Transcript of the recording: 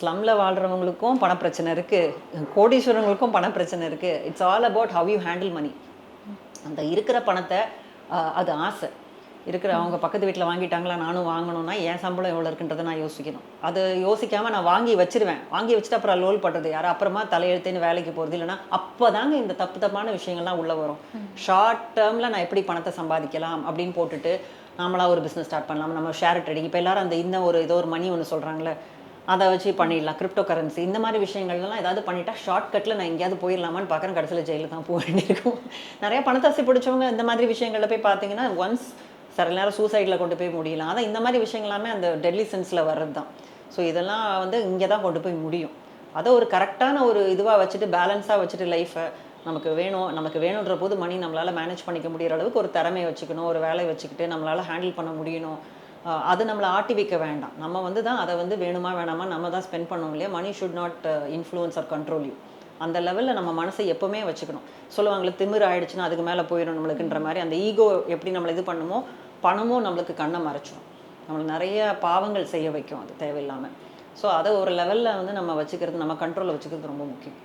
ஸ்லம்ல வாழ்றவங்களுக்கும் பணப்பிரச்சனை இருக்கு. கோடீஸ்வரங்களுக்கும் பணப்பிரச்சனை இருக்கு. It's all about how you handle money. அந்த இருக்கிற பணத்த அது ஆசை. இருக்கிற அவங்க பக்கத்து வீட்ல வாங்கிட்டாங்களா, நானும் வாங்கணும்னா, என் சம்பளம் எவ்வளோ இருக்குன்றத நான் யோசிக்கணும். அது யோசிக்காம நான் வாங்கி வச்சுருவேன். வாங்கி வச்சுட்டு அப்புறம் லோல் பண்றது யாரு? அப்புறமா தலையெழுத்தேன்னு வேலைக்கு போறது. இல்லன்னா, அப்பதாங்க இந்த தப்பு தப்பான விஷயங்கள்லாம் உள்ள வரும். ஷார்ட் டேர்ம்ல நான் எப்படி பணத்த சம்பாதிக்கலாம் அப்படின்னு போட்டுட்டு, நாமளா ஒரு பிசினஸ் ஸ்டார்ட் பண்ணலாம். நம்ம ஷேர் ட்ரேடிங் இப்ப எல்லாரும் அந்த இன்ன ஒரு ஏதோ ஒரு மணி ஒண்ணு சொல்றாங்கல்ல. அத வச்சு பண்ணிடலாம். கிரிப்டோ கரன்சி இந்த மாதிரி விஷயங்கள்லாம் ஏதாவது பண்ணிட்டா ஷார்ட் கட்ல நான் எங்கேயாவது போயிடலாமான்னு பார்க்குறேன். கடைசியில ஜெயிலுக்கு தான் போக வேண்டியிருக்கும். நிறைய பணத்தாசை பிடிச்சவங்க இந்த மாதிரி விஷயங்கள்ல போய் பார்த்தீங்கன்னா, ஒன்ஸ் சில நேரம் சூசைடில் கொண்டு போய் முடியலாம். அதான் இந்த மாதிரி விஷயங்கள் எல்லாமே அந்த டெட்லி சென்ஸில் வர்றது தான். ஸோ இதெல்லாம் வந்து இங்கே தான் கொண்டு போய் முடியும். அதை ஒரு கரெக்டான ஒரு இதுவாக வச்சுட்டு பேலன்ஸாக வச்சுட்டு லைஃப்பை நமக்கு வேணுன்ற போது மணி நம்மளால் மேனேஜ் பண்ணிக்க முடியிற அளவுக்கு ஒரு திறமையை வச்சுக்கணும், ஒரு வேலையை வச்சுக்கிட்டு நம்மளால் ஹேண்டில் பண்ண முடியணும். அது நம்மளை ஆட்டி வைக்க வேண்டாம். நம்ம வந்து தான் அதை வந்து வேணுமா வேணாமா நம்ம தான் ஸ்பெண்ட் பண்ணணும் இல்லையா. Money should not influence or control you. அந்த லெவலில் நம்ம மனசை எப்போவுமே வச்சுக்கணும். சொல்லுவாங்களே திமிரு ஆயிடுச்சுன்னா அதுக்கு மேலே போயிடும் நம்மளுக்குன்ற மாதிரி. அந்த ஈகோ எப்படி நம்மளை இது பண்ணுமோ, பணமும் நம்மளுக்கு கண்ணை மறைச்சிடும். நம்மளை நிறைய பாவங்கள் செய்ய வைக்கும் அது தேவையில்லாமல். ஸோ அதை ஒரு லெவலில் வந்து நம்ம வச்சுக்கிறது, நம்ம கண்ட்ரோலில் வச்சுக்கிறது ரொம்ப முக்கியம்.